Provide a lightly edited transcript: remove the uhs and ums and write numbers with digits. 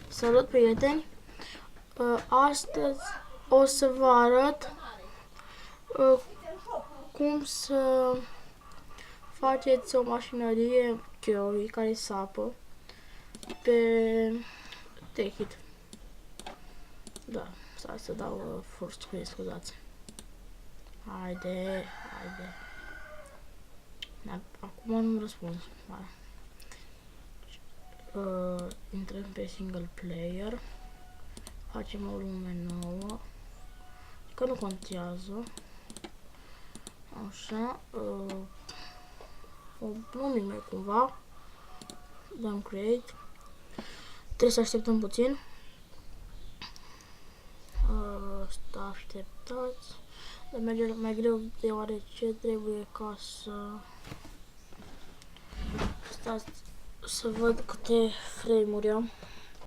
Salut, prieteni! Astăzi o să vă arăt cum să faceți o mașinărie Curry care sapă pe Techit. Da, stai să dau full screen, scuzați. Haide. Acum nu răspund. Intrăm pe single player. Facem o lume nouă. Că nu contează. Așa. O numim cumva. Dăm create. Trebuie să așteptăm puțin. Să așteptați. Dar merge mai greu deoarece trebuie ca să... Stați să văd câte frame-uri am.